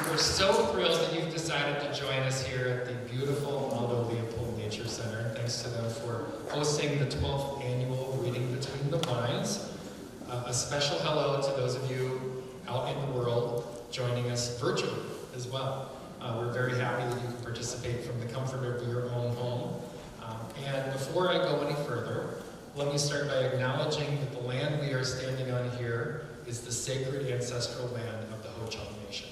We're so thrilled that you've decided to join us here at the beautiful Aldo Leopold Nature Center. And thanks to them for hosting the 12th annual Reading Between the Lines. A special hello to those of you out in the world joining us virtually as well. We're very happy that you can participate from the comfort of your own home. And before I go any further, let me start by acknowledging that the land we are standing on here is the sacred ancestral land of the Ho-Chunk Nation.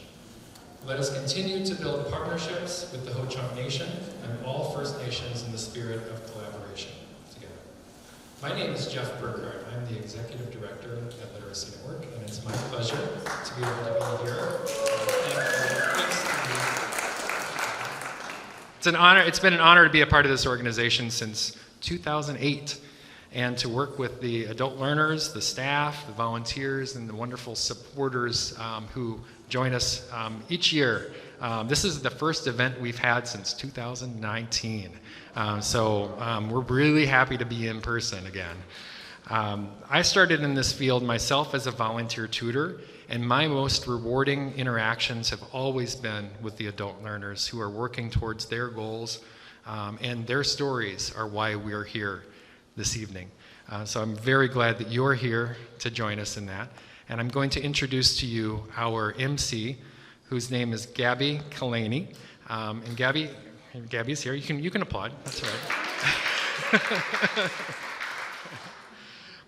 Let us continue to build partnerships with the Ho-Chunk Nation and all First Nations in the spirit of collaboration together. My name is Jeff Burkhardt. I'm the Executive Director at Literacy Network, and it's my pleasure to be able to be here. It's an honor. It's been an honor to be a part of this organization since 2008. And to work with the adult learners, the staff, the volunteers, and the wonderful supporters who join us each year. This is the first event we've had since 2019. So we're really happy to be in person again. I started in this field myself as a volunteer tutor, and my most rewarding interactions have always been with the adult learners who are working towards their goals, and their stories are why we are here this evening. So I'm very glad that you're here to join us in that. And I'm going to introduce to you our MC, whose name is Gabby Kalani. And Gabby's here. You can applaud. That's all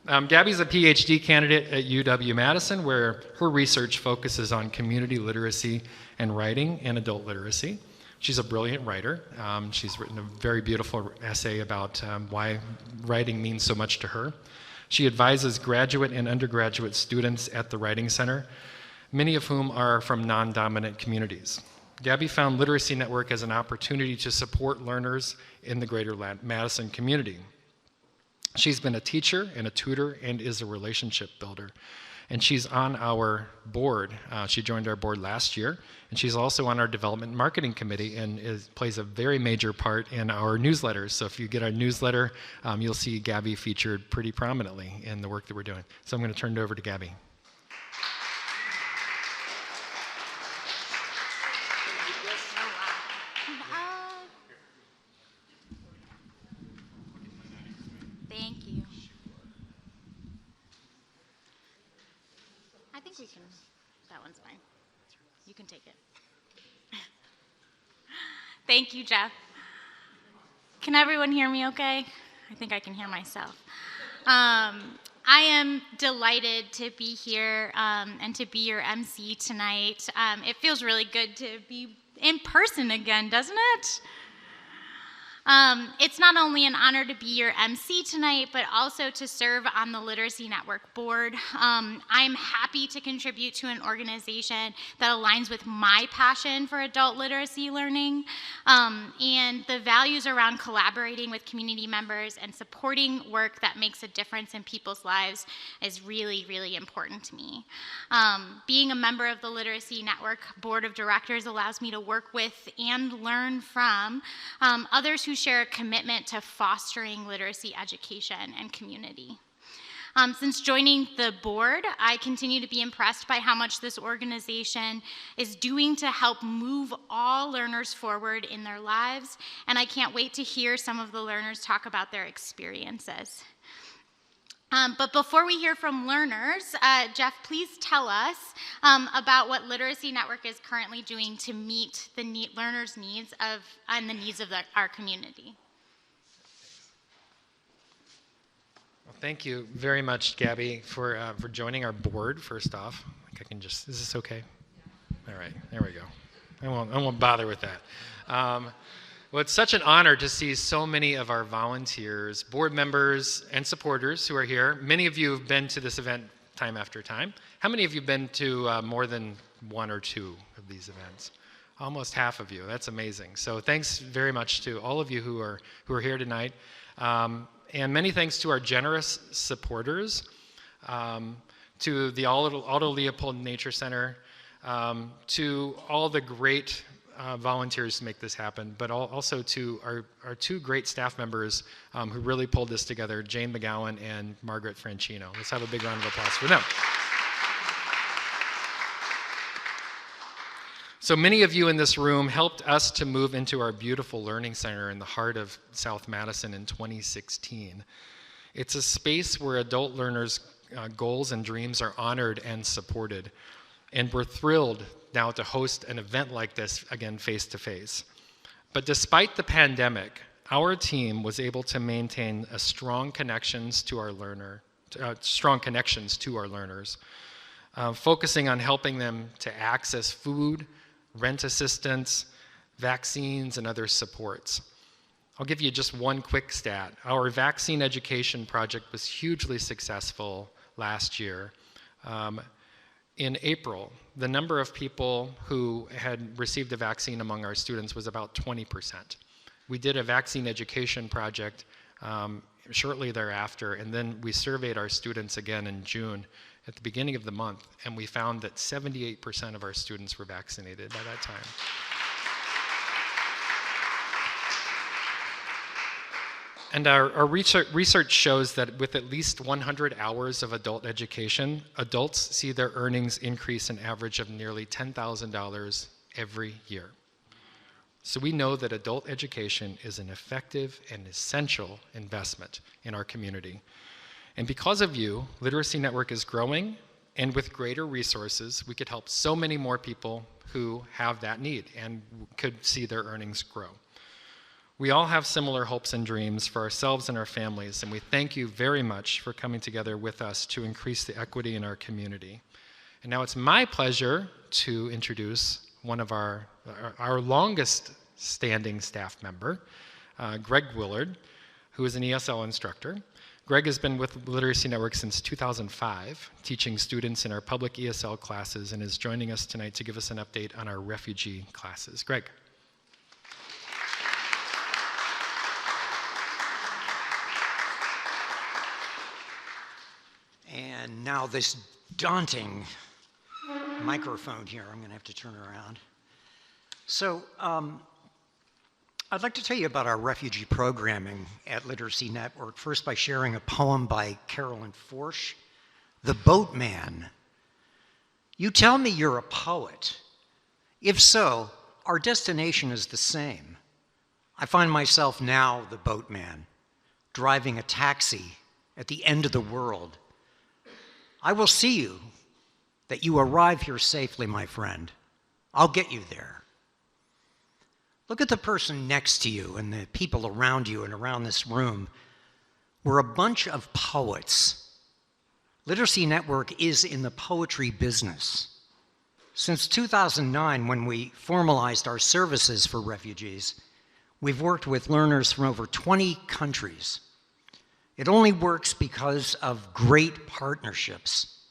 right. Gabby's a PhD candidate at UW-Madison, where her research focuses on community literacy and writing and adult literacy. She's a brilliant writer. She's written a very beautiful essay about why writing means so much to her. She advises graduate and undergraduate students at the Writing Center, many of whom are from non-dominant communities. Gabby found Literacy Network as an opportunity to support learners in the greater Madison community. She's been a teacher and a tutor and is a relationship builder. And she's on our board. She joined our board last year, and she's also on our development and marketing committee and plays a very major part in our newsletters. So if you get our newsletter, you'll see Gabby featured pretty prominently in the work that we're doing. So I'm going to turn it over to Gabby. Thank you. I think we can, that one's fine. You can take it. Thank you, Jeff. Can everyone hear me okay? I think I can hear myself. I am delighted to be here and to be your MC tonight. It feels really good to be in person again, doesn't it? It's not only an honor to be your MC tonight, but also to serve on the Literacy Network board. I'm happy to contribute to an organization that aligns with my passion for adult literacy learning, and the values around collaborating with community members and supporting work that makes a difference in people's lives is really, really important to me. Being a member of the Literacy Network board of directors allows me to work with and learn from others who share a commitment to fostering literacy education and community. Since joining the board, I continue to be impressed by how much this organization is doing to help move all learners forward in their lives, and I can't wait to hear some of the learners talk about their experiences. But before we hear from learners, Jeff, please tell us about what Literacy Network is currently doing to meet the learners' needs and the needs of our community. Well, thank you very much, Gabby, for joining our board. First off, I think I can just. Is this okay? Yeah. All right, there we go. I won't bother with that. Well, it's such an honor to see so many of our volunteers, board members, and supporters who are here. Many of you have been to this event time after time. How many of you have been to more than one or two of these events? Almost half of you. That's amazing. So thanks very much to all of you who are here tonight. And many thanks to our generous supporters, to the Aldo Leopold Nature Center, to all the great volunteers to make this happen, but also to our two great staff members who really pulled this together, Jane McGowan and Margaret Franchino. Let's have a big round of applause for them. So many of you in this room helped us to move into our beautiful learning center in the heart of South Madison in 2016. It's a space where adult learners' goals and dreams are honored and supported. And we're thrilled now to host an event like this, again, face-to-face. But despite the pandemic, our team was able to maintain strong connections to our learners, focusing on helping them to access food, rent assistance, vaccines, and other supports. I'll give you just one quick stat. Our vaccine education project was hugely successful last year. In April, the number of people who had received a vaccine among our students was about 20%. We did a vaccine education project shortly thereafter, and then we surveyed our students again in June at the beginning of the month, and we found that 78% of our students were vaccinated by that time. And our research shows that with at least 100 hours of adult education, adults see their earnings increase an average of nearly $10,000 every year. So we know that adult education is an effective and essential investment in our community. And because of you, Literacy Network is growing, and with greater resources, we could help so many more people who have that need and could see their earnings grow. We all have similar hopes and dreams for ourselves and our families, and we thank you very much for coming together with us to increase the equity in our community. And now it's my pleasure to introduce one of our longest standing staff member, Greg Willard, who is an ESL instructor. Greg has been with Literacy Network since 2005, teaching students in our public ESL classes, and is joining us tonight to give us an update on our refugee classes. Greg. And now this daunting microphone here, I'm going to have to turn around. So I'd like to tell you about our refugee programming at Literacy Network, first by sharing a poem by Carolyn Forsch, The Boatman. You tell me you're a poet. If so, our destination is the same. I find myself now the boatman, driving a taxi at the end of the world. I will see you, that you arrive here safely, my friend. I'll get you there. Look at the person next to you and the people around you and around this room. We're a bunch of poets. Literacy Network is in the poetry business. Since 2009, when we formalized our services for refugees, we've worked with learners from over 20 countries. It only works because of great partnerships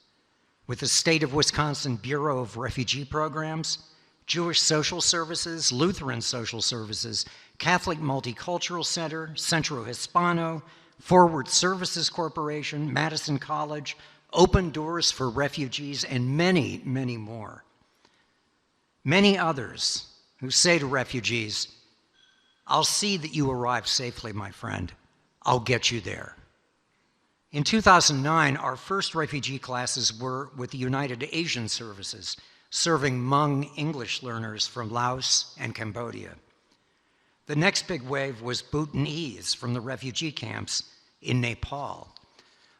with the State of Wisconsin Bureau of Refugee Programs, Jewish Social Services, Lutheran Social Services, Catholic Multicultural Center, Centro Hispano, Forward Services Corporation, Madison College, Open Doors for Refugees, and many, many more. Many others who say to refugees, I'll see that you arrive safely, my friend. I'll get you there. In 2009, our first refugee classes were with the United Asian Services, serving Hmong English learners from Laos and Cambodia. The next big wave was Bhutanese from the refugee camps in Nepal.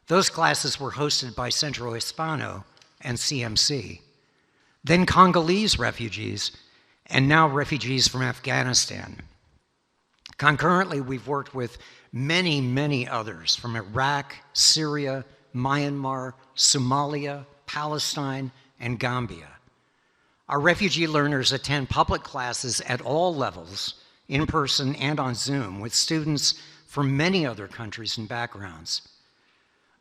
Those classes were hosted by Centro Hispano and CMC. Then Congolese refugees, and now refugees from Afghanistan. Concurrently, we've worked with many, many others from Iraq, Syria, Myanmar, Somalia, Palestine, and Gambia. Our refugee learners attend public classes at all levels, in person and on Zoom, with students from many other countries and backgrounds.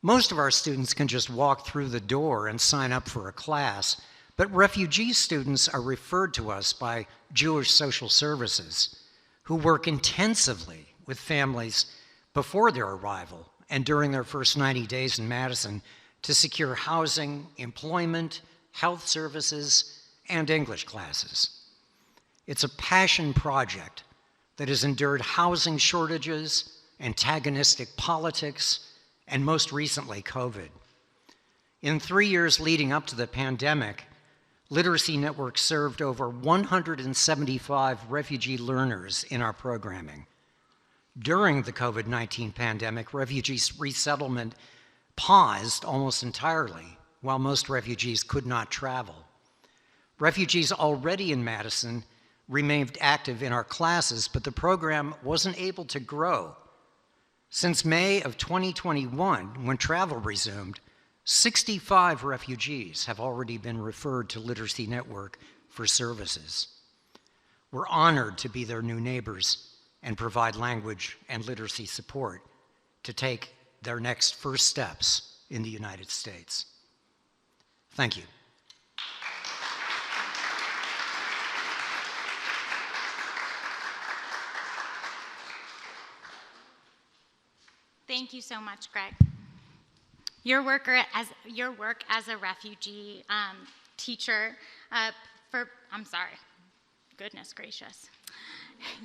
Most of our students can just walk through the door and sign up for a class, but refugee students are referred to us by Jewish Social Services, who work intensively with families before their arrival and during their first 90 days in Madison to secure housing, employment, health services, and English classes. It's a passion project that has endured housing shortages, antagonistic politics, and most recently, COVID. In 3 years leading up to the pandemic, Literacy Network served over 175 refugee learners in our programming. During the COVID-19 pandemic, refugees resettlement paused almost entirely, while most refugees could not travel. Refugees already in Madison remained active in our classes, but the program wasn't able to grow. Since May of 2021, when travel resumed, 65 refugees have already been referred to Literacy Network for services. We're honored to be their new neighbors and provide language and literacy support to take their next first steps in the United States. Thank you. Thank you so much, Greg. Your work as a refugee teacher goodness gracious.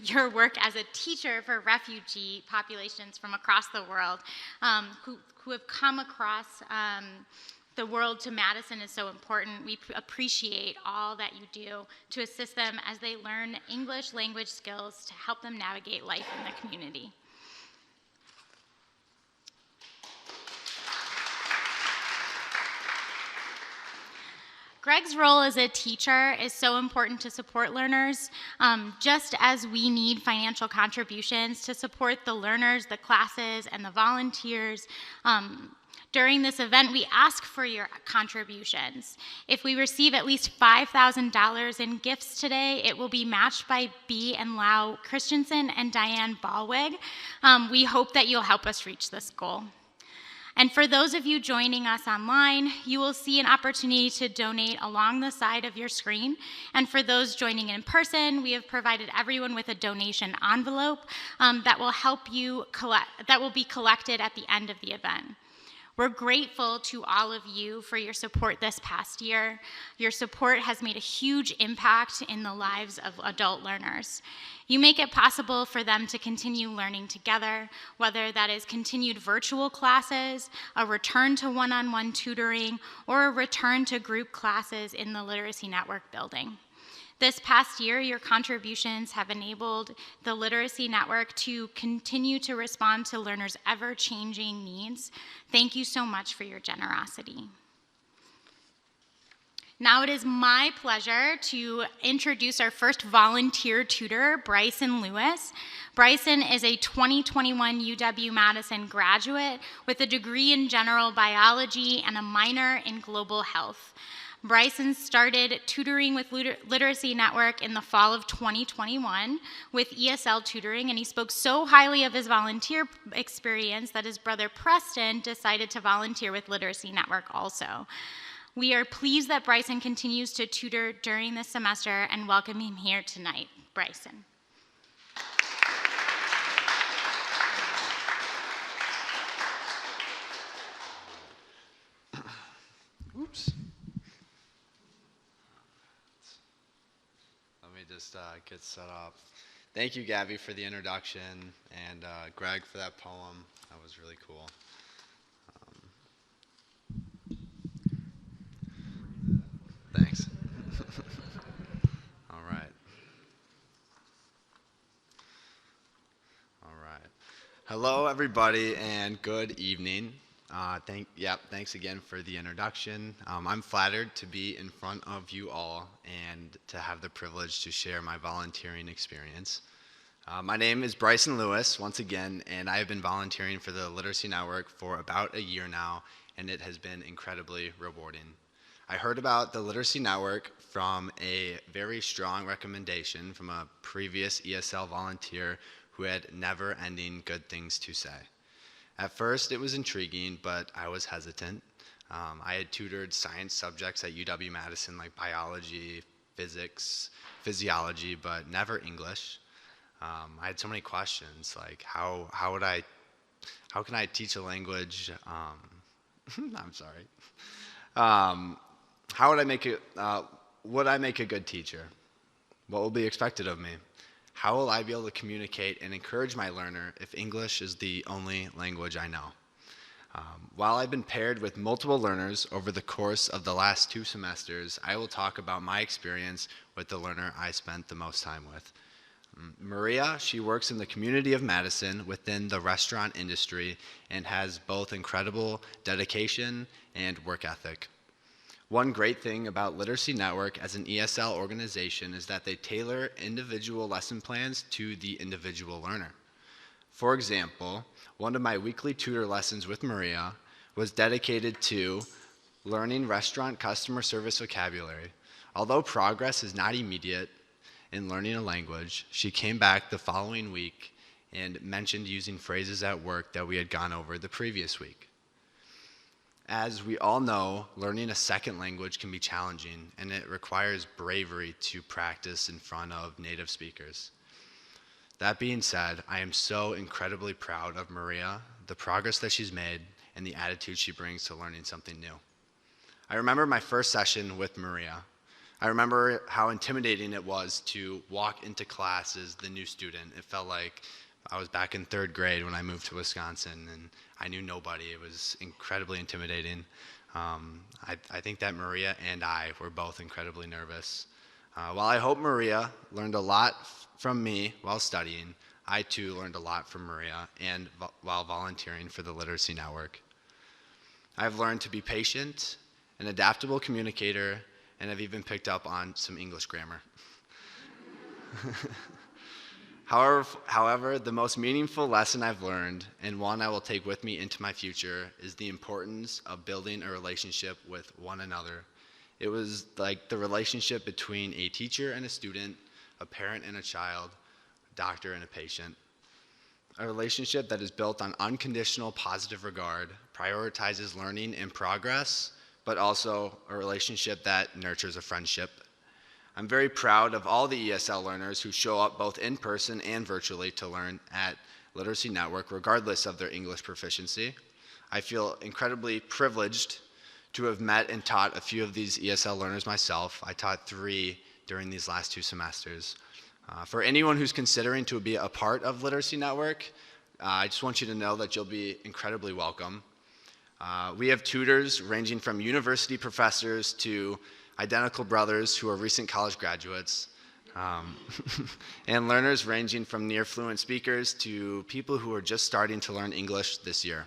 Your work as a teacher for refugee populations from across the world who have come across the world to Madison is so important. We appreciate all that you do to assist them as they learn English language skills to help them navigate life in the community. Greg's role as a teacher is so important to support learners, just as we need financial contributions to support the learners, the classes, and the volunteers. During this event, we ask for your contributions. If we receive at least $5,000 in gifts today, it will be matched by B. and Lau Christensen and Diane Ballwig. We hope that you'll help us reach this goal. And for those of you joining us online, you will see an opportunity to donate along the side of your screen. And for those joining in person, we have provided everyone with a donation envelope that will be collected at the end of the event. We're grateful to all of you for your support this past year. Your support has made a huge impact in the lives of adult learners. You make it possible for them to continue learning together, whether that is continued virtual classes, a return to one-on-one tutoring, or a return to group classes in the Literacy Network building. This past year, your contributions have enabled the Literacy Network to continue to respond to learners' ever-changing needs. Thank you so much for your generosity. Now it is my pleasure to introduce our first volunteer tutor, Bryson Lewis. Bryson is a 2021 UW-Madison graduate with a degree in general biology and a minor in global health. Bryson started tutoring with Literacy Network in the fall of 2021 with ESL tutoring, and he spoke so highly of his volunteer experience that his brother Preston decided to volunteer with Literacy Network also. We are pleased that Bryson continues to tutor during this semester and welcome him here tonight. Bryson. Oops. Let me just get set up. Thank you, Gabby, for the introduction, and Greg for that poem. That was really cool. Thanks. All right. All right. Hello, everybody, and good evening. Thanks again for the introduction. I'm flattered to be in front of you all and to have the privilege to share my volunteering experience. My name is Bryson Lewis, once again, and I have been volunteering for the Literacy Network for about a year now, and it has been incredibly rewarding. I heard about the Literacy Network from a very strong recommendation from a previous ESL volunteer who had never-ending good things to say. At first, it was intriguing, but I was hesitant. I had tutored science subjects at UW-Madison like biology, physics, physiology, but never English. I had so many questions, like how can I teach a language? I'm sorry. How would I make it? Would I make a good teacher? What will be expected of me? How will I be able to communicate and encourage my learner if English is the only language I know? While I've been paired with multiple learners over the course of the last 2 semesters, I will talk about my experience with the learner I spent the most time with. Maria, she works in the community of Madison within the restaurant industry and has both incredible dedication and work ethic. One great thing about Literacy Network as an ESL organization is that they tailor individual lesson plans to the individual learner. For example, one of my weekly tutor lessons with Maria was dedicated to learning restaurant customer service vocabulary. Although progress is not immediate in learning a language, she came back the following week and mentioned using phrases at work that we had gone over the previous week. As we all know, learning a second language can be challenging, and it requires bravery to practice in front of native speakers. That being said, I am so incredibly proud of Maria, the progress that she's made, and the attitude she brings to learning something new. I remember my first session with Maria. I remember how intimidating it was to walk into class as the new student. It felt like I was back in 3rd grade when I moved to Wisconsin, and I knew nobody. It was incredibly intimidating. I think that Maria and I were both incredibly nervous. While I hope Maria learned a lot from me while studying, I too learned a lot from Maria and while volunteering for the Literacy Network. I've learned to be patient, an adaptable communicator, and I've even picked up on some English grammar. However, the most meaningful lesson I've learned, and one I will take with me into my future, is the importance of building a relationship with one another. It was like the relationship between a teacher and a student, a parent and a child, a doctor and a patient. A relationship that is built on unconditional positive regard, prioritizes learning and progress, but also a relationship that nurtures a friendship. I'm very proud of all the ESL learners who show up both in person and virtually to learn at Literacy Network, regardless of their English proficiency. I feel incredibly privileged to have met and taught a few of these ESL learners myself. I taught 3 during these last 2 semesters. For anyone who's considering to be a part of Literacy Network, I just want you to know that you'll be incredibly welcome. We have tutors ranging from university professors to identical brothers who are recent college graduates, and learners ranging from near fluent speakers to people who are just starting to learn English this year.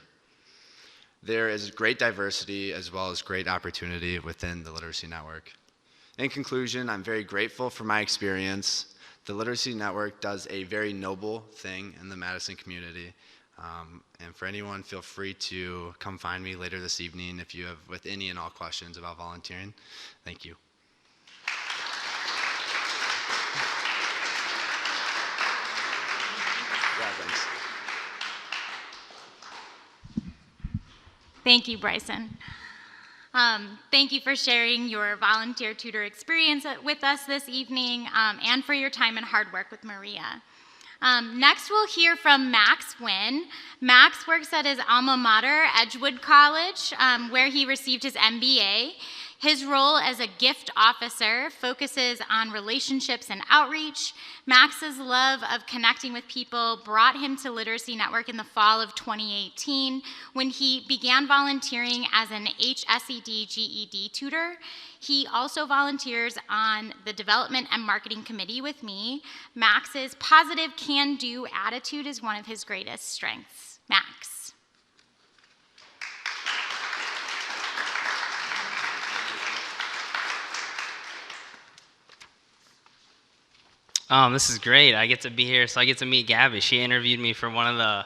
There is great diversity as well as great opportunity within the Literacy Network. In conclusion, I'm very grateful for my experience. The Literacy Network does a very noble thing in the Madison community. And for anyone, feel free to come find me later this evening if you have with any and all questions about volunteering. Thank you. Yeah, thanks. Thank you, Bryson. Thank you for sharing your volunteer tutor experience with us this evening and for your time and hard work with Maria. Next, we'll hear from Max Nguyen. Max works at his alma mater, Edgewood College, where he received his MBA. His role as a gift officer focuses on relationships and outreach. Max's love of connecting with people brought him to Literacy Network in the fall of 2018 when he began volunteering as an HSED GED tutor. He also volunteers on the Development and Marketing Committee with me. Max's positive can-do attitude is one of his greatest strengths. Max. This is great. I get to be here, so I get to meet Gabby. She interviewed me for one of the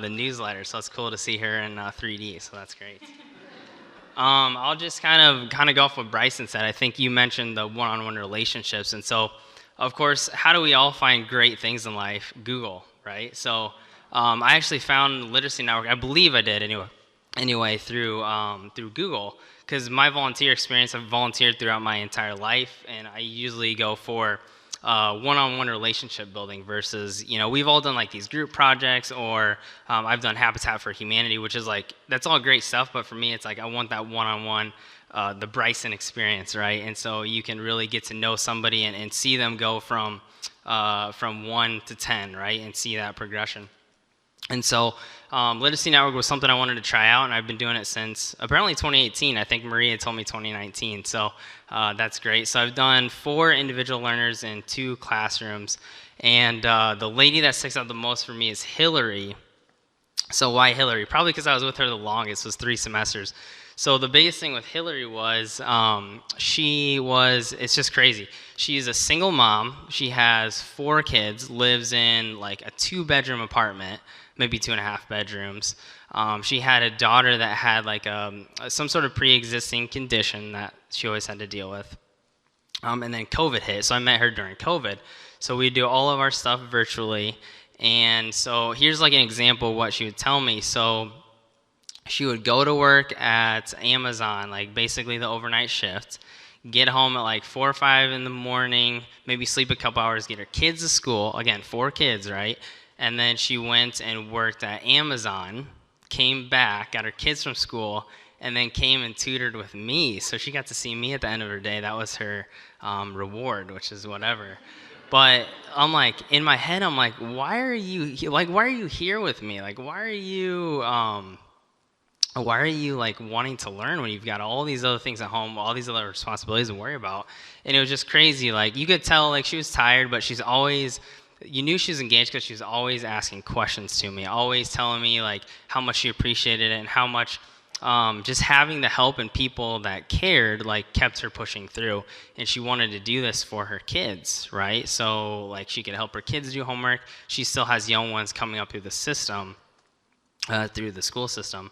newsletters, so it's cool to see her in 3D, so that's great. I'll just kind of go off what Bryson said. I think you mentioned the one-on-one relationships, and so, of course, how do we all find great things in life? Google, right? So I actually found Literacy Network, I believe I did anyway through Google, because my volunteer experience, I've volunteered throughout my entire life, and I usually go for one-on-one relationship building versus, we've all done like these group projects, or I've done Habitat for Humanity, which is like, that's all great stuff, but for me, it's like I want that one-on-one, the Bryson experience, right? And so you can really get to know somebody and see them go from 1 to 10, right? And see that progression. And so Literacy Network was something I wanted to try out, and I've been doing it since apparently 2018. I think Maria told me 2019, so that's great. So I've done 4 individual learners in 2 classrooms, and the lady that sticks out the most for me is Hillary. So why Hillary? Probably because I was with her the longest, was 3 semesters. So the biggest thing with Hillary was it's just crazy. She's a single mom. She has 4 kids, lives in like a 2-bedroom apartment, maybe 2.5 bedrooms. She had a daughter that had like some sort of pre-existing condition that she always had to deal with. And then COVID hit, so I met her during COVID. So we do all of our stuff virtually. And so here's like an example of what she would tell me. So she would go to work at Amazon, like basically the overnight shift, get home at like 4 or 5 in the morning, maybe sleep a couple hours, get her kids to school. Again, 4 kids, right? And then she went and worked at Amazon, came back, got her kids from school, and then came and tutored with me. So she got to see me at the end of her day. That was her reward, which is whatever. But I'm like, in my head, I'm like, why are you here with me? Like, why are you like wanting to learn when you've got all these other things at home, all these other responsibilities to worry about? And it was just crazy. Like, you could tell like she was tired, but you knew she was engaged because she was always asking questions to me, always telling me like how much she appreciated it and how much just having the help and people that cared like kept her pushing through. And she wanted to do this for her kids, right? So like she could help her kids do homework. She still has young ones coming up through the system, through the school system.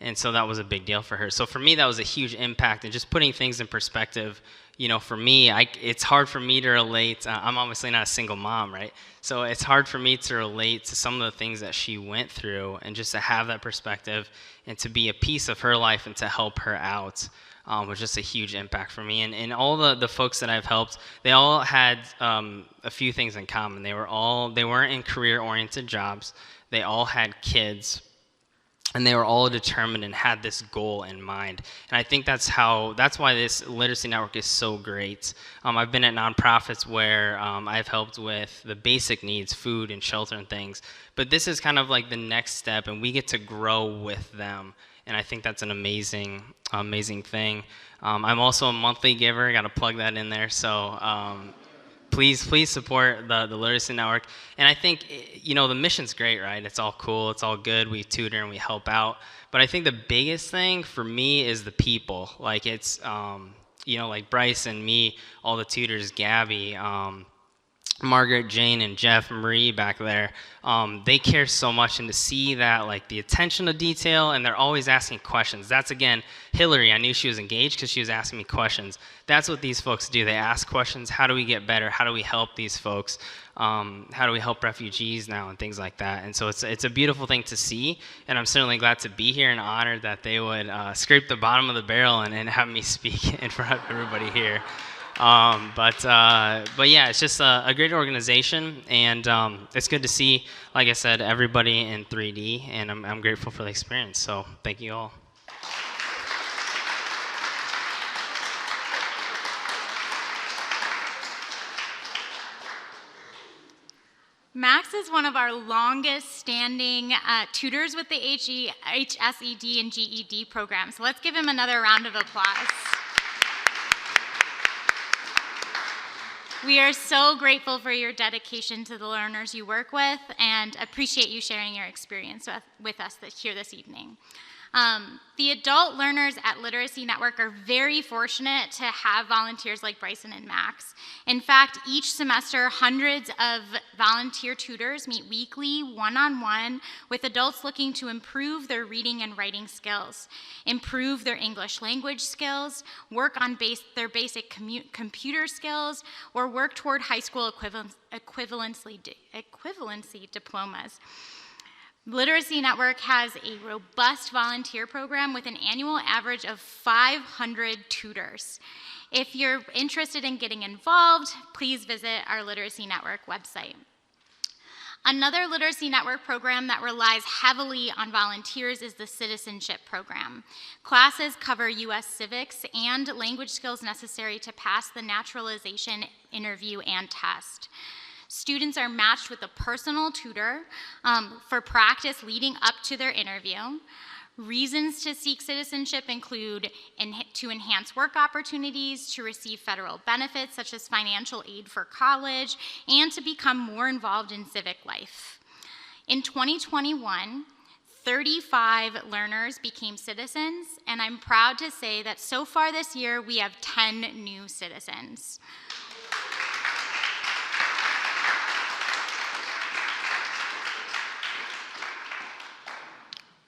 And so that was a big deal for her. So for me, that was a huge impact, and just putting things in perspective. You know, for me, it's hard for me to relate. I'm obviously not a single mom, right? So it's hard for me to relate to some of the things that she went through, and just to have that perspective and to be a piece of her life and to help her out was just a huge impact for me. And all the folks that I've helped, they all had a few things in common. They weren't in career-oriented jobs. They all had kids. And they were all determined and had this goal in mind. And I think that's why this literacy network is so great. I've been at nonprofits where I've helped with the basic needs, food and shelter and things. But this is kind of like the next step, and we get to grow with them. And I think that's an amazing, amazing thing. I'm also a monthly giver. I got to plug that in there. So please support the Literacy Network. And I think, the mission's great, right? It's all cool. It's all good. We tutor and we help out. But I think the biggest thing for me is the people. Like it's, like Bryce and me, all the tutors, Gabby, Margaret, Jane, and Jeff, Marie back there, they care so much, and to see that, like the attention to detail, and they're always asking questions. That's, again, Hillary. I knew she was engaged because she was asking me questions. That's what these folks do. They ask questions. How do we get better? How do we help these folks? How do we help refugees now and things like that? And so it's a beautiful thing to see, and I'm certainly glad to be here and honored that they would scrape the bottom of the barrel and have me speak in front of everybody here. But yeah, it's just a great organization, and it's good to see, like I said, everybody in 3D, and I'm grateful for the experience. So thank you all. Max is one of our longest standing tutors with the HSED and GED programs. So let's give him another round of applause. We are so grateful for your dedication to the learners you work with, and appreciate you sharing your experience with us here this evening. The adult learners at Literacy Network are very fortunate to have volunteers like Bryson and Max. In fact, each semester, hundreds of volunteer tutors meet weekly, one-on-one, with adults looking to improve their reading and writing skills, improve their English language skills, work on their basic computer skills, or work toward high school equivalency diplomas. Literacy Network has a robust volunteer program with an annual average of 500 tutors. If you're interested in getting involved, please visit our Literacy Network website. Another Literacy Network program that relies heavily on volunteers is the Citizenship Program. Classes cover U.S. civics and language skills necessary to pass the naturalization interview and test. Students are matched with a personal tutor for practice leading up to their interview. Reasons to seek citizenship include to enhance work opportunities, to receive federal benefits such as financial aid for college, and to become more involved in civic life. In 2021, 35 learners became citizens, and I'm proud to say that so far this year, we have 10 new citizens.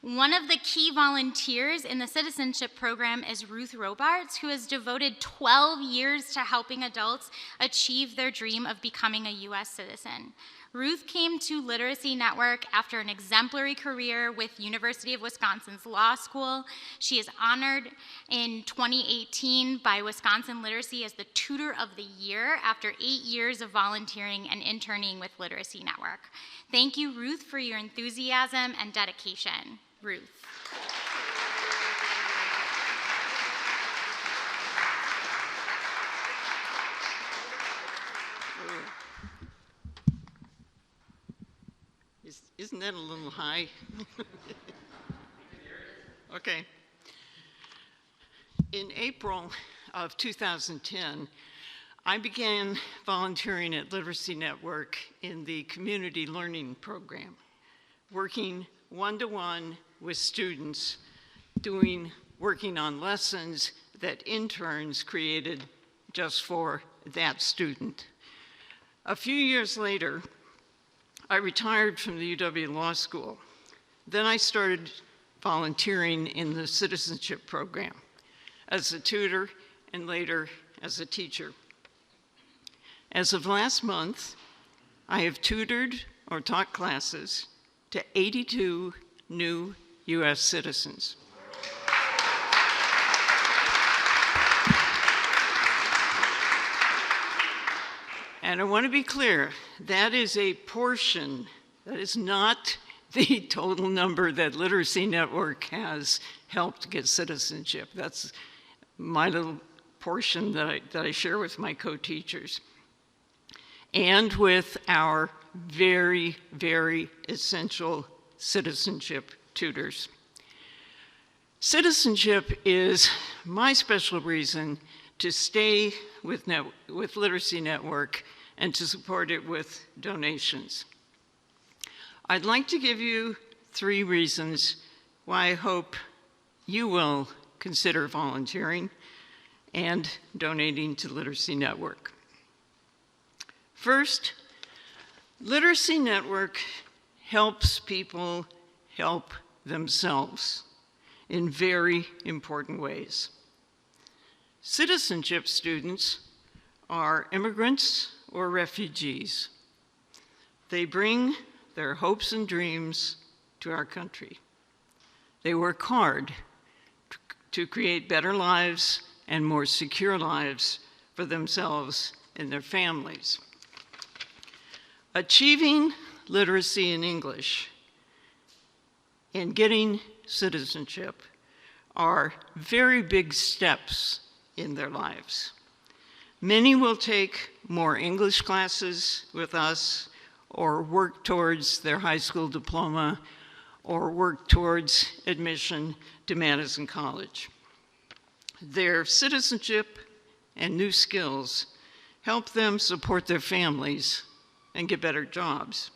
One of the key volunteers in the citizenship program is Ruth Robarts, who has devoted 12 years to helping adults achieve their dream of becoming a U.S. citizen. Ruth came to Literacy Network after an exemplary career with University of Wisconsin's Law School. She is honored in 2018 by Wisconsin Literacy as the Tutor of the Year after 8 years of volunteering and interning with Literacy Network. Thank you, Ruth, for your enthusiasm and dedication. Ruth. Isn't that a little high? Okay. In April of 2010, I began volunteering at Literacy Network in the Community Learning Program, working one-to-one with students, working on lessons that interns created just for that student. A few years later, I retired from the UW Law School. Then I started volunteering in the citizenship program as a tutor and later as a teacher. As of last month, I have tutored or taught classes to 82 new U.S. citizens. And I want to be clear, that is a portion, that is not the total number that Literacy Network has helped get citizenship. That's my little portion that I share with my co-teachers. And with our very, very essential citizenship tutors. Citizenship is my special reason to stay with Literacy Network and to support it with donations. I'd like to give you 3 reasons why I hope you will consider volunteering and donating to Literacy Network. First, Literacy Network helps people help themselves in very important ways. Citizenship students are immigrants or refugees. They bring their hopes and dreams to our country. They work hard to create better lives and more secure lives for themselves and their families. Achieving literacy in English and getting citizenship are very big steps in their lives. Many will take more English classes with us or work towards their high school diploma or work towards admission to Madison College. Their citizenship and new skills help them support their families and get better jobs.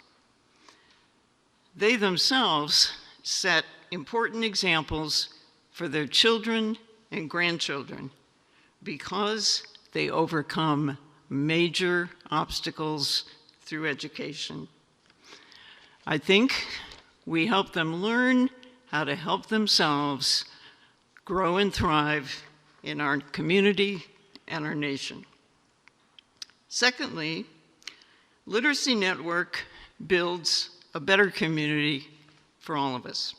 They themselves set important examples for their children and grandchildren because they overcome major obstacles through education. I think we help them learn how to help themselves grow and thrive in our community and our nation. Secondly, Literacy Network builds a better community for all of us.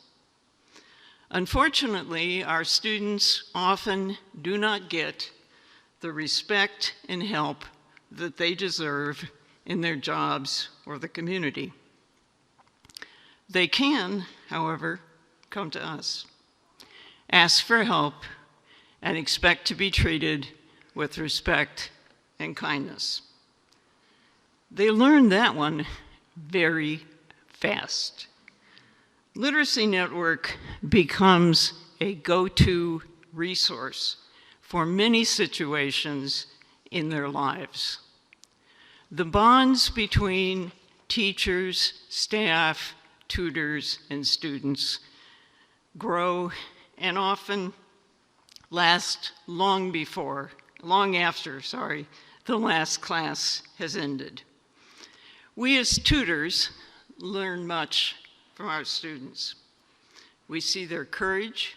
Unfortunately, our students often do not get the respect and help that they deserve in their jobs or the community. They can, however, come to us, ask for help, and expect to be treated with respect and kindness. They learn that one very fast. Literacy Network becomes a go-to resource for many situations in their lives. The bonds between teachers, staff, tutors, and students grow and often last long after the last class has ended. We as tutors learn much from our students. We see their courage,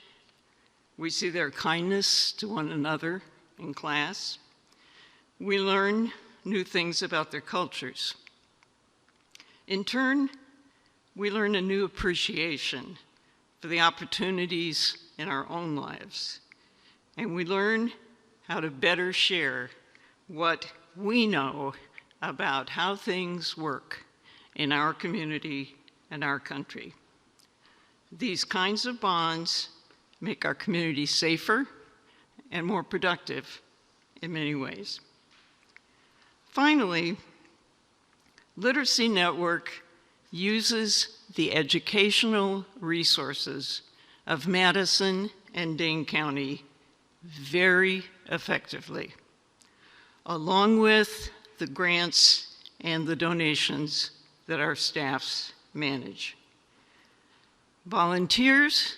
we see their kindness to one another in class. We learn new things about their cultures. In turn, we learn a new appreciation for the opportunities in our own lives. And we learn how to better share what we know about how things work in our community and our country. These kinds of bonds make our community safer and more productive in many ways. Finally, Literacy Network uses the educational resources of Madison and Dane County very effectively, along with the grants and the donations that our staffs manage. Volunteers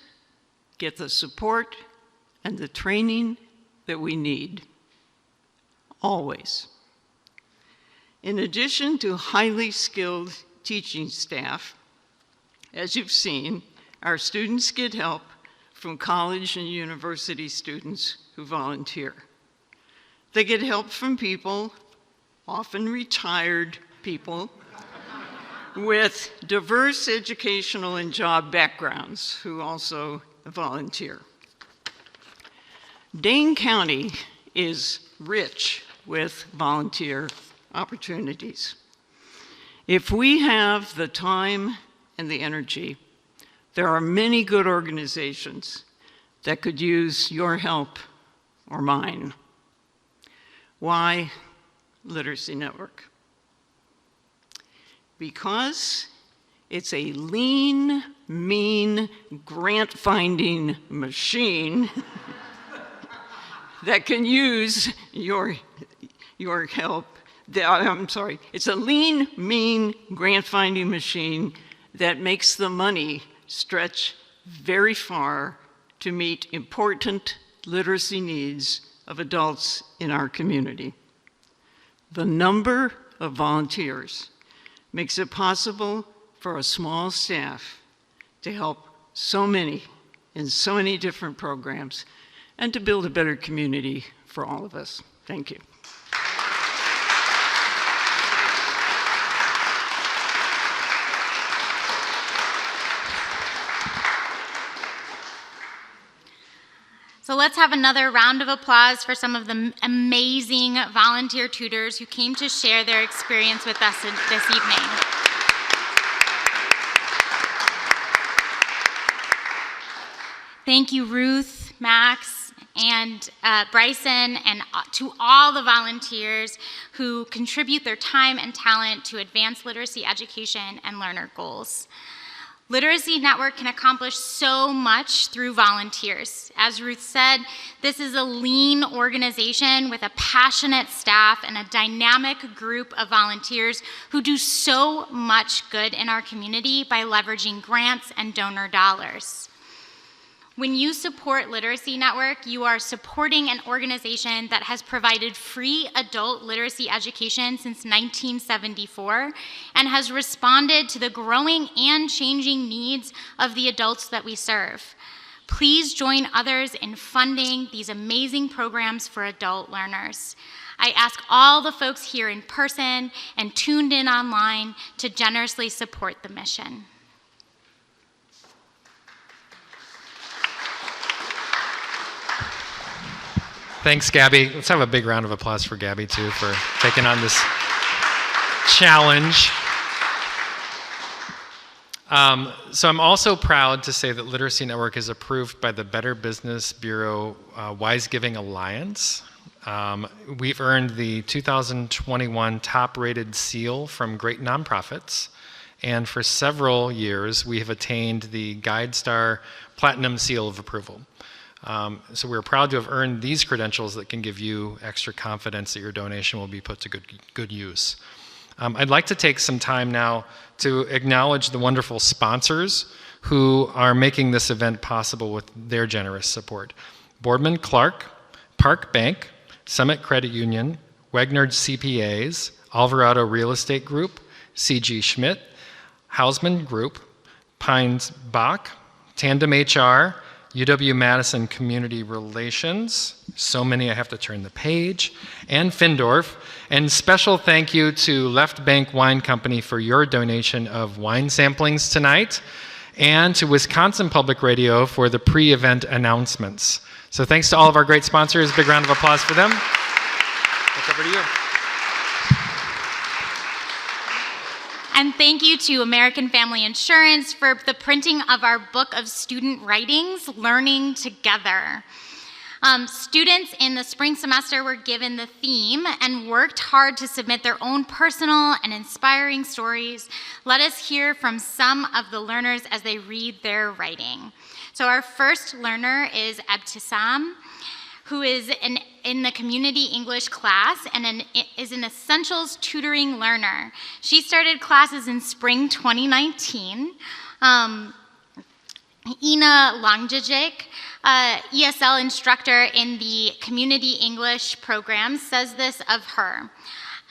get the support and the training that we need, always. In addition to highly skilled teaching staff, as you've seen, our students get help from college and university students who volunteer. They get help from people, often retired people, with diverse educational and job backgrounds who also volunteer. Dane County is rich with volunteer opportunities. If we have the time and the energy, there are many good organizations that could use your help or mine. Why Literacy Network? Because it's a lean, mean, grant-finding machine that can use your help. It's a lean, mean, grant-finding machine that makes the money stretch very far to meet important literacy needs of adults in our community. The number of volunteers makes it possible for a small staff to help so many in so many different programs and to build a better community for all of us. Thank you. So let's have another round of applause for some of the amazing volunteer tutors who came to share their experience with us this evening. Thank you, Ruth, Max, and Bryson, and to all the volunteers who contribute their time and talent to advance literacy education and learner goals. Literacy Network can accomplish so much through volunteers. As Ruth said, this is a lean organization with a passionate staff and a dynamic group of volunteers who do so much good in our community by leveraging grants and donor dollars. When you support Literacy Network, you are supporting an organization that has provided free adult literacy education since 1974 and has responded to the growing and changing needs of the adults that we serve. Please join others in funding these amazing programs for adult learners. I ask all the folks here in person and tuned in online to generously support the mission. Thanks, Gabby. Let's have a big round of applause for Gabby, too, for taking on this challenge. So I'm also proud to say that Literacy Network is approved by the Better Business Bureau Wise Giving Alliance. We've earned the 2021 top-rated seal from Great Nonprofits, and for several years we have attained the GuideStar Platinum Seal of Approval. So we're proud to have earned these credentials that can give you extra confidence that your donation will be put to good use. I'd like to take some time now to acknowledge the wonderful sponsors who are making this event possible with their generous support. Boardman Clark, Park Bank, Summit Credit Union, Wegnard CPAs, Alvarado Real Estate Group, C.G. Schmidt, Hausman Group, Pines Bach, Tandem HR, UW-Madison Community Relations, so many I have to turn the page, and Findorf. And special thank you to Left Bank Wine Company for your donation of wine samplings tonight, and to Wisconsin Public Radio for the pre-event announcements. So thanks to all of our great sponsors. Big round of applause for them. Back over to you. And thank you to American Family Insurance for the printing of our book of student writings, Learning Together. Students in the spring semester were given the theme and worked hard to submit their own personal and inspiring stories. Let us hear from some of the learners as they read their writing. So our first learner is Ebtisam, who is in the community English class and is an essentials tutoring learner. She started classes in spring 2019. Ina Longjajik, ESL instructor in the community English program, says this of her.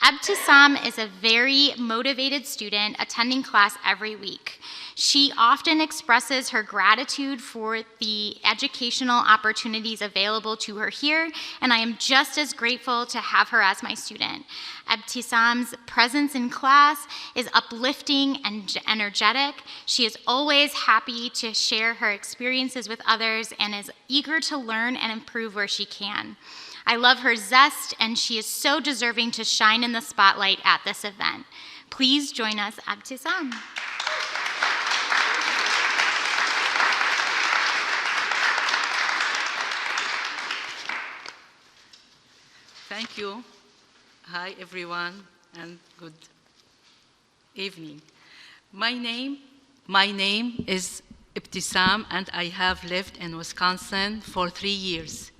Ebtisam is a very motivated student attending class every week. She often expresses her gratitude for the educational opportunities available to her here, and I am just as grateful to have her as my student. Ebtisam's presence in class is uplifting and energetic. She is always happy to share her experiences with others and is eager to learn and improve where she can. I love her zest, and she is so deserving to shine in the spotlight at this event. Please join us, Ebtisam. Thank you. Hi, everyone, and good evening. My name is Ebtisam, and I have lived in Wisconsin for 3 years.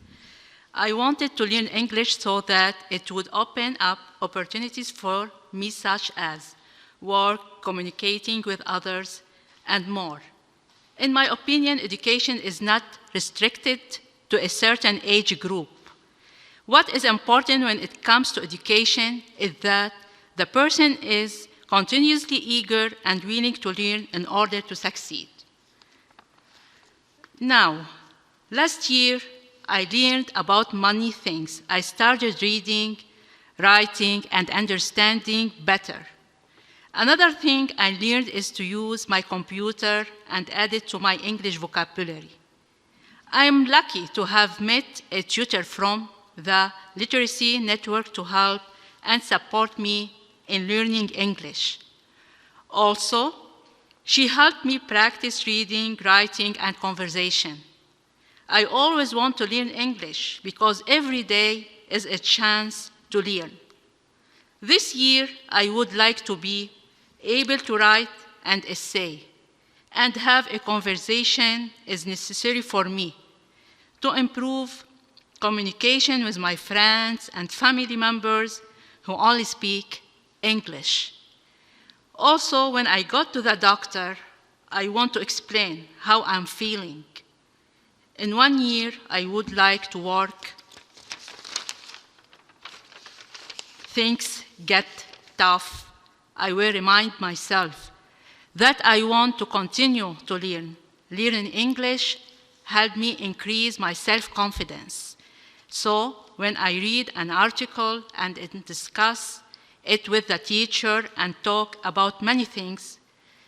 I wanted to learn English so that it would open up opportunities for me, such as work, communicating with others, and more. In my opinion, education is not restricted to a certain age group. What is important when it comes to education is that the person is continuously eager and willing to learn in order to succeed. Now, last year, I learned about many things. I started reading, writing, and understanding better. Another thing I learned is to use my computer and add it to my English vocabulary. I am lucky to have met a tutor from the Literacy Network to help and support me in learning English. Also, she helped me practice reading, writing, and conversation. I always want to learn English because every day is a chance to learn. This year, I would like to be able to write an essay and have a conversation is necessary for me to improve communication with my friends and family members who only speak English. Also, when I go to the doctor, I want to explain how I'm feeling. In 1 year, I would like to work. Things get tough. I will remind myself that I want to continue to learn. Learning English helped me increase my self-confidence. So when I read an article and discuss it with the teacher and talk about many things,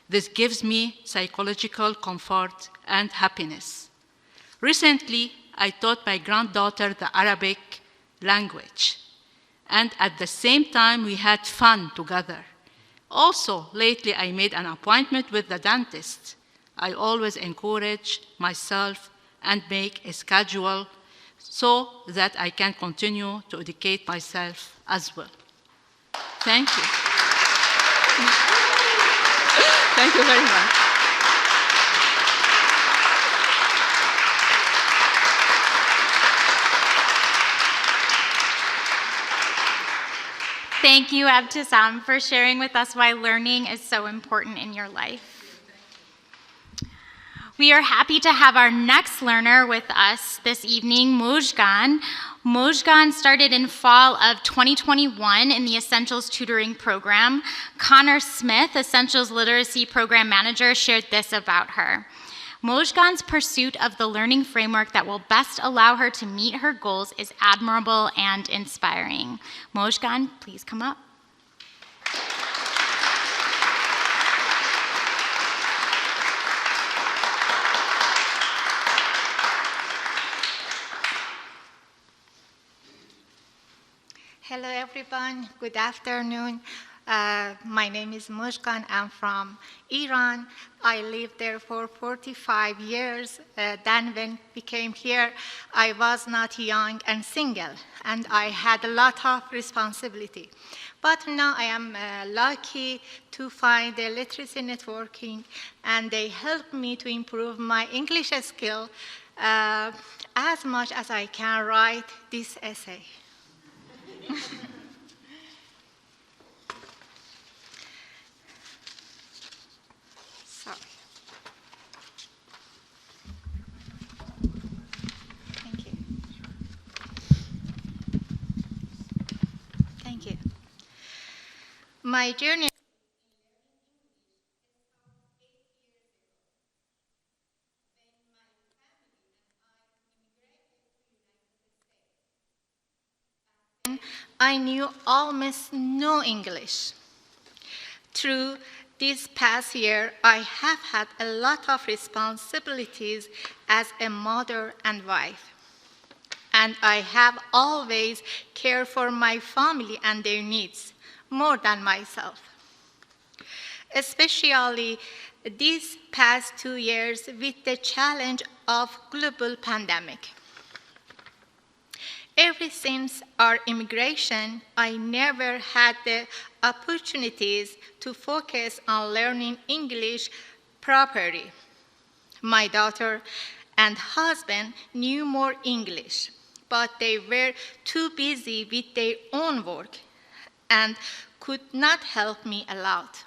this gives me psychological comfort and happiness. Recently, I taught my granddaughter the Arabic language, and at the same time, we had fun together. Also, lately, I made an appointment with the dentist. I always encourage myself and make a schedule so that I can continue to educate myself as well. Thank you. Thank you very much. Thank you, Abtisam, for sharing with us why learning is so important in your life. We are happy to have our next learner with us this evening, Mojgan. Mojgan started in fall of 2021 in the Essentials Tutoring Program. Connor Smith, Essentials Literacy Program Manager, shared this about her. Mojgan's pursuit of the learning framework that will best allow her to meet her goals is admirable and inspiring. Mojgan, please come up. Hello, everyone. Good afternoon. My name is Mojgan. I'm from Iran. I lived there for 45 years. Then when we came here, I was not young and single, and I had a lot of responsibility. But now I am lucky to find the literacy networking, and they help me to improve my English skill as much as I can write this essay. Sorry. Thank you. Thank you. My journey I knew almost no English. Through this past year, I have had a lot of responsibilities as a mother and wife. And I have always cared for my family and their needs more than myself. Especially these past 2 years with the challenge of global pandemic. Ever since our immigration, I never had the opportunities to focus on learning English properly. My daughter and husband knew more English, but they were too busy with their own work and could not help me a lot.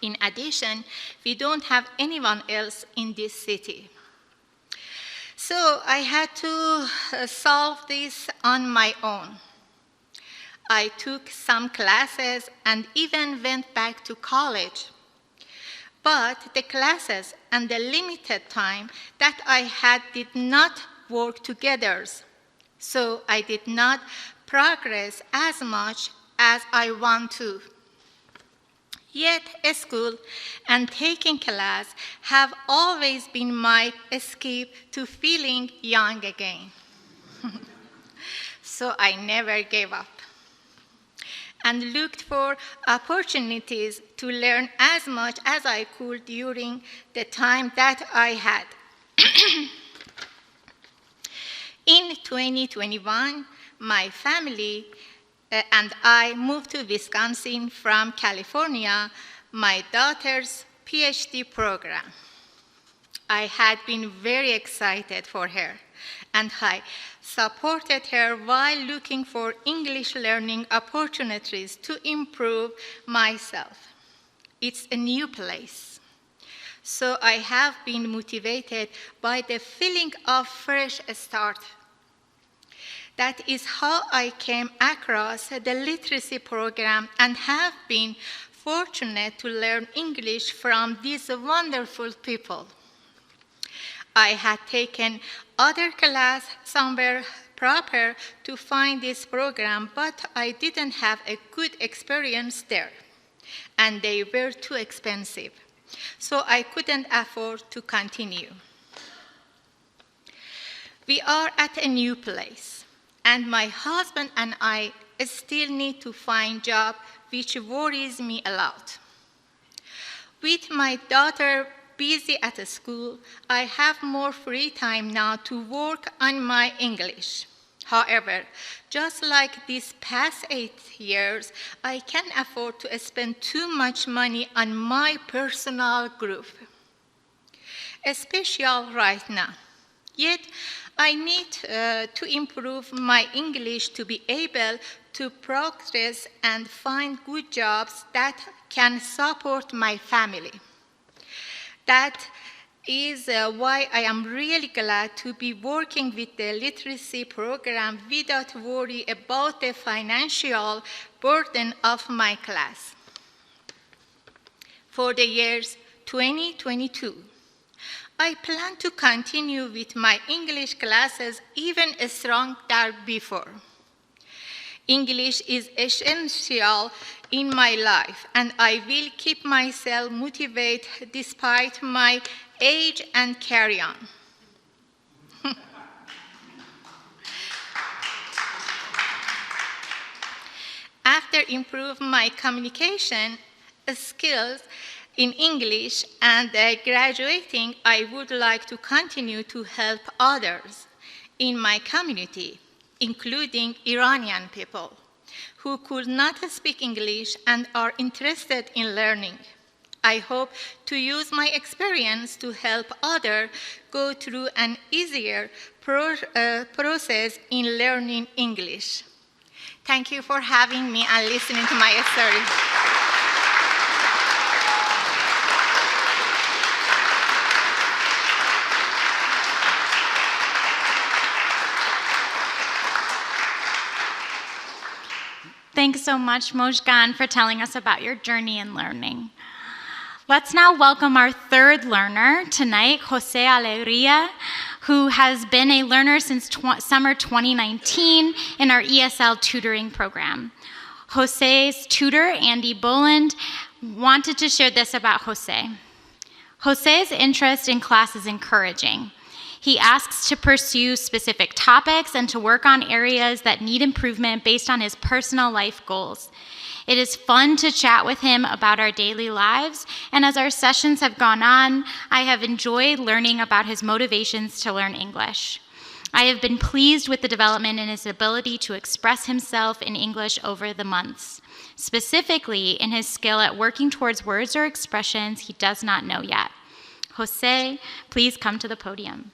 In addition, we don't have anyone else in this city. So I had to solve this on my own. I took some classes and even went back to college. But the classes and the limited time that I had did not work together. So I did not progress as much as I want to. Yet school and taking class have always been my escape to feeling young again. So I never gave up and looked for opportunities to learn as much as I could during the time that I had. In 2021, my family and I moved to Wisconsin from California, my daughter's PhD program. I had been very excited for her, and I supported her while looking for English learning opportunities to improve myself. It's a new place, so I have been motivated by the feeling of fresh start. That is how I came across the literacy program and have been fortunate to learn English from these wonderful people. I had taken other classes somewhere proper to find this program, but I didn't have a good experience there, and they were too expensive, so I couldn't afford to continue. We are at a new place, and my husband and I still need to find a job, which worries me a lot. With my daughter busy at school, I have more free time now to work on my English. However, just like these past 8 years, I can't afford to spend too much money on my personal growth, especially right now. Yet, I need to improve my English to be able to progress and find good jobs that can support my family. That is why I am really glad to be working with the literacy program without worry about the financial burden of my class. For the years 2022, I plan to continue with my English classes even stronger than before. English is essential in my life, and I will keep myself motivated despite my age and carry on. After improving my communication skills in English and graduating, I would like to continue to help others in my community, including Iranian people who could not speak English and are interested in learning. I hope to use my experience to help others go through an easier process in learning English. Thank you for having me and listening to my story. Thanks so much, Mojgan, for telling us about your journey in learning. Let's now welcome our third learner tonight, Jose Alegria, who has been a learner since summer 2019 in our ESL tutoring program. Jose's tutor, Andy Boland, wanted to share this about Jose. Jose's interest in class is encouraging. He asks to pursue specific topics and to work on areas that need improvement based on his personal life goals. It is fun to chat with him about our daily lives, and as our sessions have gone on, I have enjoyed learning about his motivations to learn English. I have been pleased with the development in his ability to express himself in English over the months, specifically in his skill at working towards words or expressions he does not know yet. Jose, please come to the podium.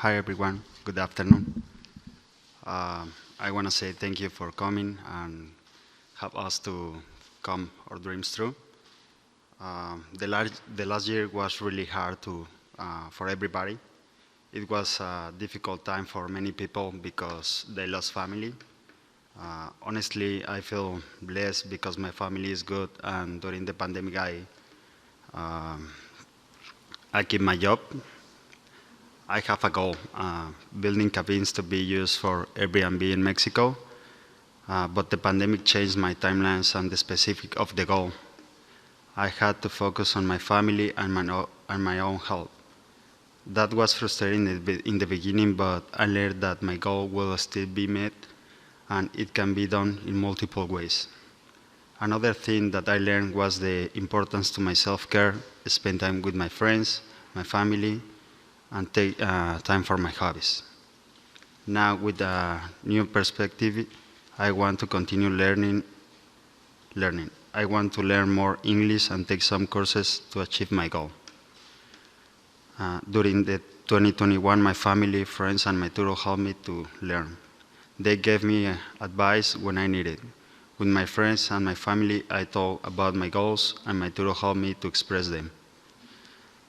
Hi everyone, good afternoon. I want to say thank you for coming and help us to come our dreams true. The last year was really hard for everybody. It was a difficult time for many people because they lost family. Honestly, I feel blessed because my family is good, and during the pandemic I keep my job. I have a goal, building cabins to be used for Airbnb in Mexico, but the pandemic changed my timelines and the specific of the goal. I had to focus on my family and my own health. That was frustrating in the beginning, but I learned that my goal will still be met, and it can be done in multiple ways. Another thing that I learned was the importance to my self-care, spend time with my friends, my family, and take time for my hobbies. Now, with a new perspective, I want to continue learning. I want to learn more English and take some courses to achieve my goal. During the 2021, my family, friends, and my tutor helped me to learn. They gave me advice when I needed. With my friends and my family, I talked about my goals, and my tutor helped me to express them.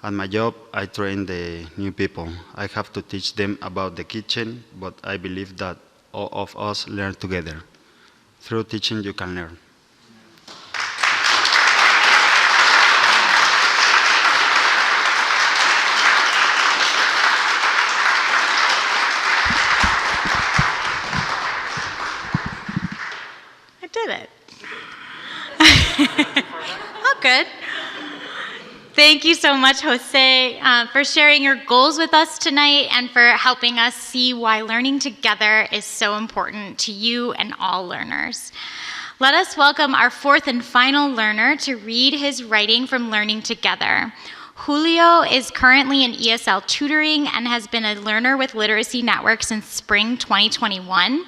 At my job, I train the new people. I have to teach them about the kitchen, but I believe that all of us learn together. Through teaching, you can learn. I did it. Oh, good. Thank you so much, Jose, for sharing your goals with us tonight and for helping us see why learning together is so important to you and all learners. Let us welcome our fourth and final learner to read his writing from Learning Together. Julio is currently in ESL tutoring and has been a learner with Literacy Network since spring 2021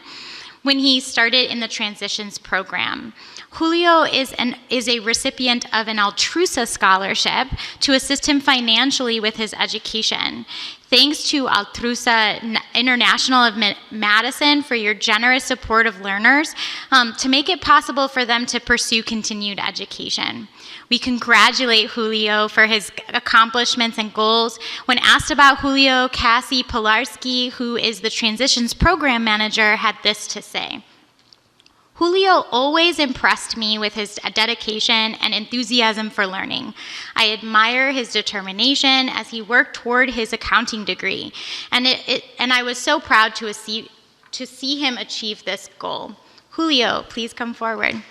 when he started in the Transitions program. Julio is a recipient of an Altrusa scholarship to assist him financially with his education. Thanks to Altrusa International of Madison for your generous support of learners to make it possible for them to pursue continued education. We congratulate Julio for his accomplishments and goals. When asked about Julio, Cassie Pilarski, who is the Transitions Program Manager, had this to say. Julio always impressed me with his dedication and enthusiasm for learning. I admire his determination as he worked toward his accounting degree, and I was so proud to see him achieve this goal. Julio, please come forward.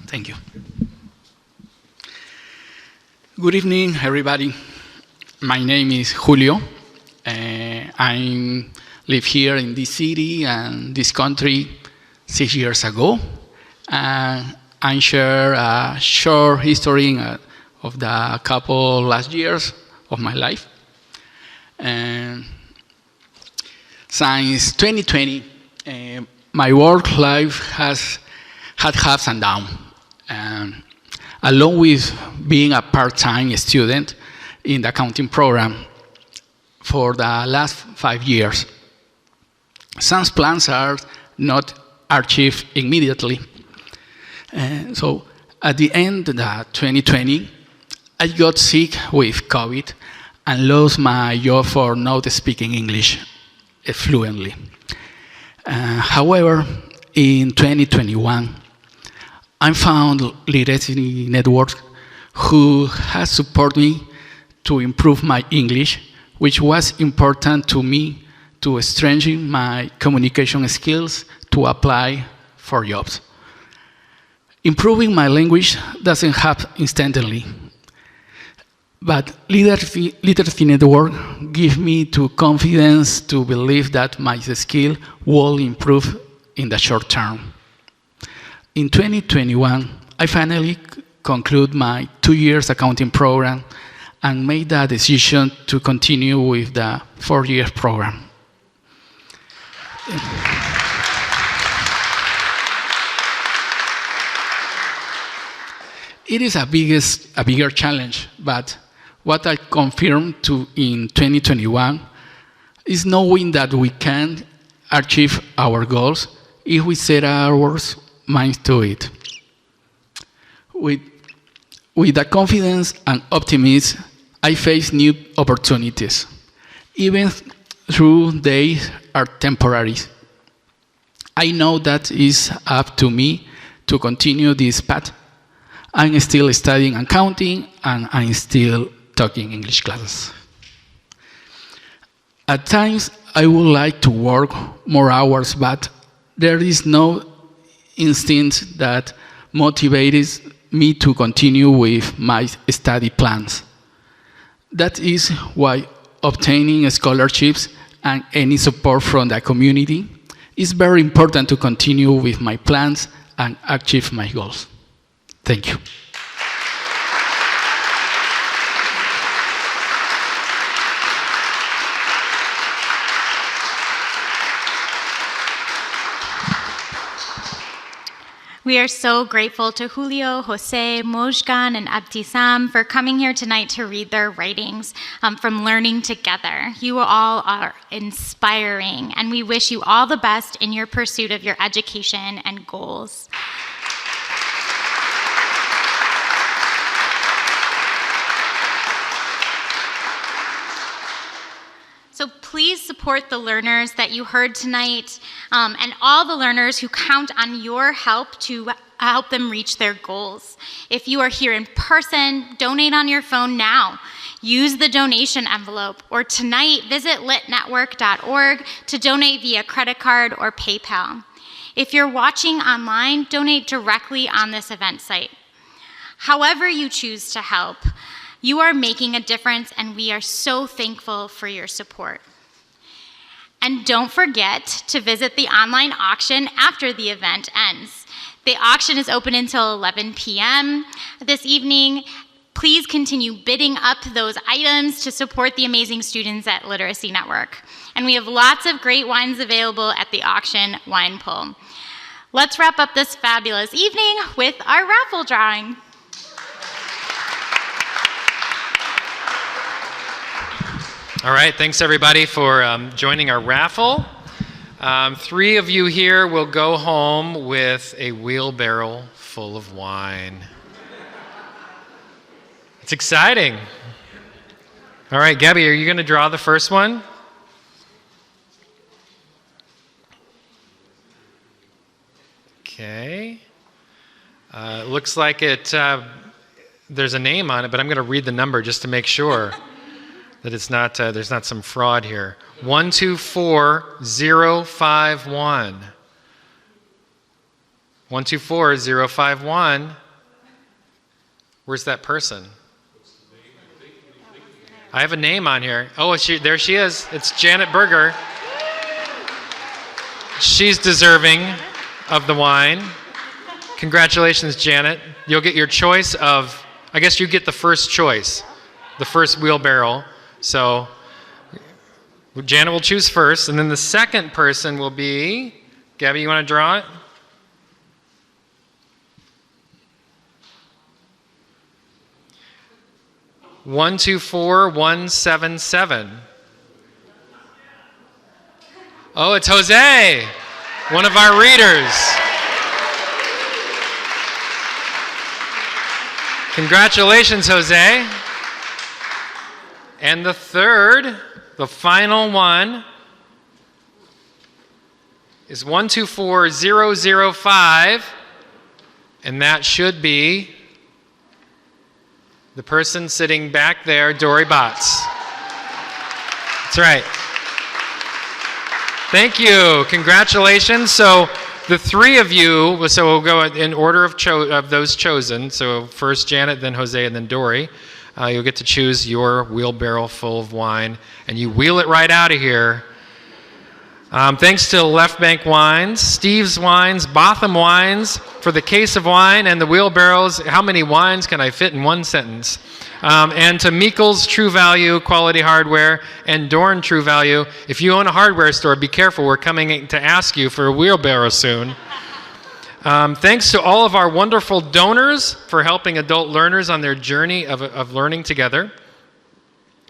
Thank you. Good evening, everybody. My name is Julio. I live here in this city and this country 6 years ago. I share a short history of the couple last years of my life. And since 2020, my work life has had ups and downs. Along with being a part-time student in the accounting program for the last 5 years. Some plans are not achieved immediately. So at the end of 2020, I got sick with COVID and lost my job for not speaking English fluently. However, in 2021, I found Literacy Network who has supported me to improve my English, which was important to me to strengthen my communication skills to apply for jobs. Improving my language doesn't happen instantly, but Literacy Network gives me the confidence to believe that my skill will improve in the short term. In 2021, I finally concluded my 2 years accounting program and made the decision to continue with the 4-year program. It is a bigger challenge, but what I confirmed in 2021 is knowing that we can achieve our goals if we set our minds to it. With the confidence and optimism, I face new opportunities, even though they are temporary. I know that it's up to me to continue this path. I'm still studying accounting, and I'm still taking English classes. At times, I would like to work more hours, but there is no instinct that motivates me to continue with my study plans. That is why obtaining scholarships and any support from the community is very important to continue with my plans and achieve my goals. Thank you. We are so grateful to Julio, Jose, Mojgan, and Abtisam for coming here tonight to read their writings from Learning Together. You all are inspiring, and we wish you all the best in your pursuit of your education and goals. So please support the learners that you heard tonight and all the learners who count on your help to help them reach their goals. If you are here in person, donate on your phone now. Use the donation envelope, or tonight visit litnetwork.org to donate via credit card or PayPal. If you're watching online, donate directly on this event site. However you choose to help, you are making a difference, and we are so thankful for your support. And don't forget to visit the online auction after the event ends. The auction is open until 11 p.m. this evening. Please continue bidding up those items to support the amazing students at Literacy Network. And we have lots of great wines available at the auction wine pull. Let's wrap up this fabulous evening with our raffle drawing. All right, thanks everybody for joining our raffle. 3 of you here will go home with a wheelbarrow full of wine. It's exciting. All right, Gabby, are you going to draw the first one? Okay. It looks like there's a name on it, but I'm going to read the number just to make sure that it's not there's not some fraud here. 124051. 124051. Where's that person? I have a name on here. Oh, there she is. It's Janet Berger. She's deserving of the wine. Congratulations, Janet. You'll get your choice of, I guess you get the first choice, the first wheelbarrow. So Janet will choose first, and then the second person will be, Gabby, you want to draw it? One, 2, 4, 1, 7, 7. Oh, it's Jose, one of our readers. Congratulations, Jose. And the third, the final one, is 124005, and that should be the person sitting back there, Dory Botts. That's right. Thank you. Congratulations. So the 3 of you, so we'll go in order of those chosen. So first Janet, then Jose, and then Dory. You'll get to choose your wheelbarrow full of wine, and you wheel it right out of here. Thanks to Left Bank Wines, Steve's Wines, Botham Wines for the case of wine and the wheelbarrows. How many wines can I fit in one sentence? And to Meikle's True Value Quality Hardware and Dorn True Value. If you own a hardware store, be careful. We're coming to ask you for a wheelbarrow soon. Thanks to all of our wonderful donors for helping adult learners on their journey of learning together.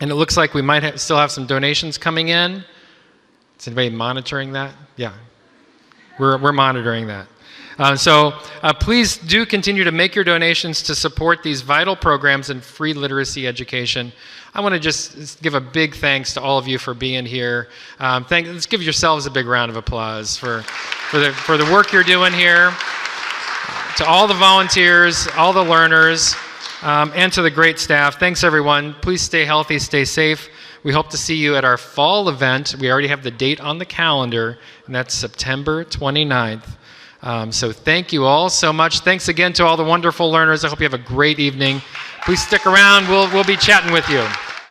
And it looks like we might still have some donations coming in. Is anybody monitoring that? Yeah, we're monitoring that. So please do continue to make your donations to support these vital programs in free literacy education. I want to just give a big thanks to all of you for being here. Let's give yourselves a big round of applause for the work you're doing here, to all the volunteers, all the learners, and to the great staff. Thanks, everyone. Please stay healthy, stay safe. We hope to see you at our fall event. We already have the date on the calendar, and that's September 29th. So thank you all so much. Thanks again to all the wonderful learners. I hope you have a great evening. Please stick around. We'll be chatting with you.